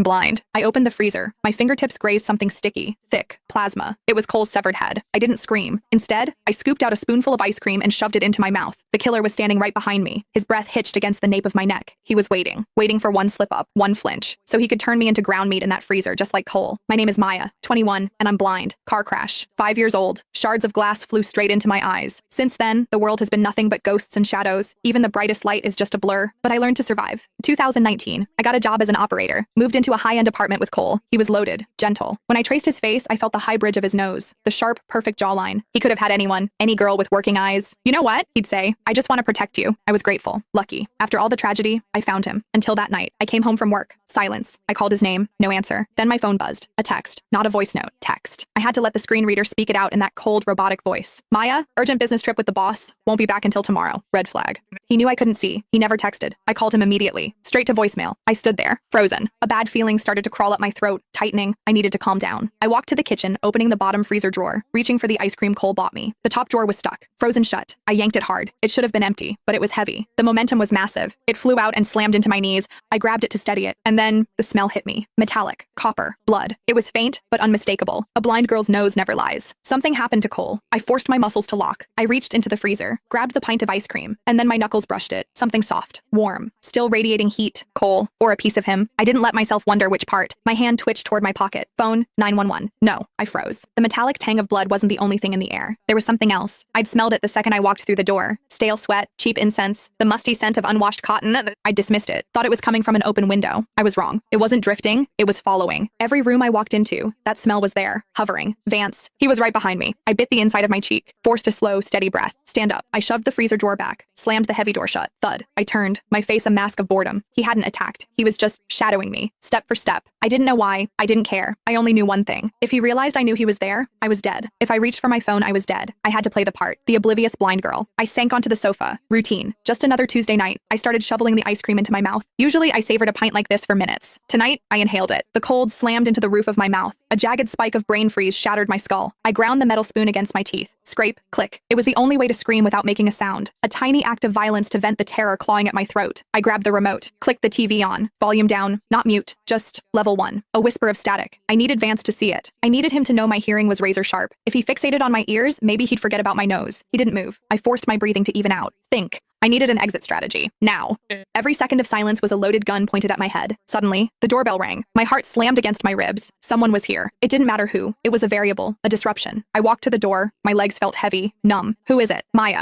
Blind. I opened the freezer. My fingertips grazed something sticky, thick, plasma. It was Cole's severed head. I didn't scream. Instead, I scooped out a spoonful of ice cream and shoved it into my mouth. The killer was standing right behind me, his breath hitched against the nape of my neck. He was waiting for one slip-up, one flinch, so he could turn me into ground meat in that freezer just like Cole. My name is Maya, 21, and I'm blind. Car crash. 5 years old. Shards of glass flew straight into my eyes. Since then, the world has been nothing but ghosts and shadows. Even the brightest light is just a blur, but I learned to survive. 2019. I got a job as an operator. Moved into a high-end apartment with Cole. He was loaded, gentle. When I traced his face, I felt the high bridge of his nose, the sharp, perfect jawline. He could have had anyone, any girl with working eyes. You know what? He'd say, I just want to protect you. I was grateful, lucky. After all the tragedy, I found him. Until that night, I came home from work. Silence. I called his name. No answer. Then my phone buzzed. A text. Not a voice note. Text. I had to let the screen reader speak it out in that cold, robotic voice. Maya, urgent business trip with the boss. Won't be back until tomorrow. Red flag. He knew I couldn't see. He never texted. I called him immediately. Straight to voicemail. I stood there, frozen. A bad feeling started to crawl up my throat, tightening. I needed to calm down. I walked to the kitchen, opening the bottom freezer drawer, reaching for the ice cream Cole bought me. The top drawer was stuck, frozen shut. I yanked it hard. It should have been empty, but it was heavy. The momentum was massive. It flew out and slammed into my knees. I grabbed it to steady it, and then the smell hit me. Metallic, copper, blood. It was faint, but unmistakable. A blind girl's nose never lies. Something happened to Cole. I forced my muscles to lock. I reached into the freezer, grabbed the pint of ice cream, and then my knuckles brushed it. Something soft, warm, still radiating heat. Cole, or a piece of him. I didn't let myself wonder which part. My hand twitched toward my pocket. Phone, 911. No, I froze. The metallic tang of blood wasn't the only thing in the air. There was something else. I'd smelled it the second I walked through the door. Stale sweat, cheap incense, the musty scent of unwashed cotton. I dismissed it. Thought it was coming from an open window. I was wrong. It wasn't drifting. It was following. Every room I walked into, that smell was there, hovering. Vance. He was right behind me. I bit the inside of my cheek, forced a slow, steady breath. Stand up. I shoved the freezer drawer back, slammed the heavy door shut. Thud. I turned, my face a mask of boredom. He hadn't attacked. He was just shadowing me, step for step. I didn't know why. I didn't care. I only knew one thing. If he realized I knew he was there, I was dead. If I reached for my phone, I was dead. I had to play the part. The oblivious blind girl. I sank onto the sofa. Routine. Just another Tuesday night. I started shoveling the ice cream into my mouth. Usually, I savored a pint like this for minutes. Tonight, I inhaled it. The cold slammed into the roof of my mouth. A jagged spike of brain freeze shattered my skull. I ground the metal spoon against my teeth. Scrape, click. It was the only way to scream without making a sound. A tiny act of violence to vent the terror clawing at my throat. I grabbed the remote, clicked the TV on, volume down, not mute, just level 1. A whisper of static. I needed Vance to see it. I needed him to know my hearing was razor sharp. If he fixated on my ears, maybe he'd forget about my nose. He didn't move. I forced my breathing to even out. Think. I needed an exit strategy. Now. Every second of silence was a loaded gun pointed at my head. Suddenly, the doorbell rang. My heart slammed against my ribs. Someone was here. It didn't matter who. It was a variable, a disruption. I walked to the door. My legs felt heavy, numb. Who is it? Maya.